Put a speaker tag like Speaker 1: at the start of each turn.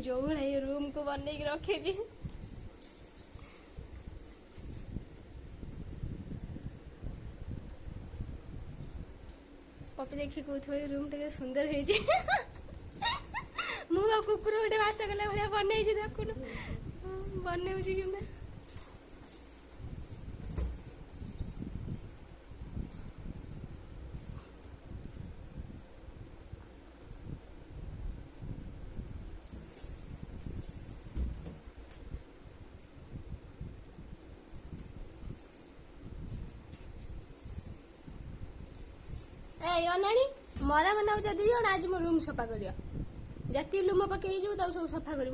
Speaker 1: जो भाई रूम को बनने की रखे जी पपी देखी कौन रूम टे सुंदर है मुझे कुकुर गोटे बास कला भाया बनई देखुन बन कि अनानी मरा मना दी जन आज मो रूम सफा कर जति लुम पकई सब सफा कर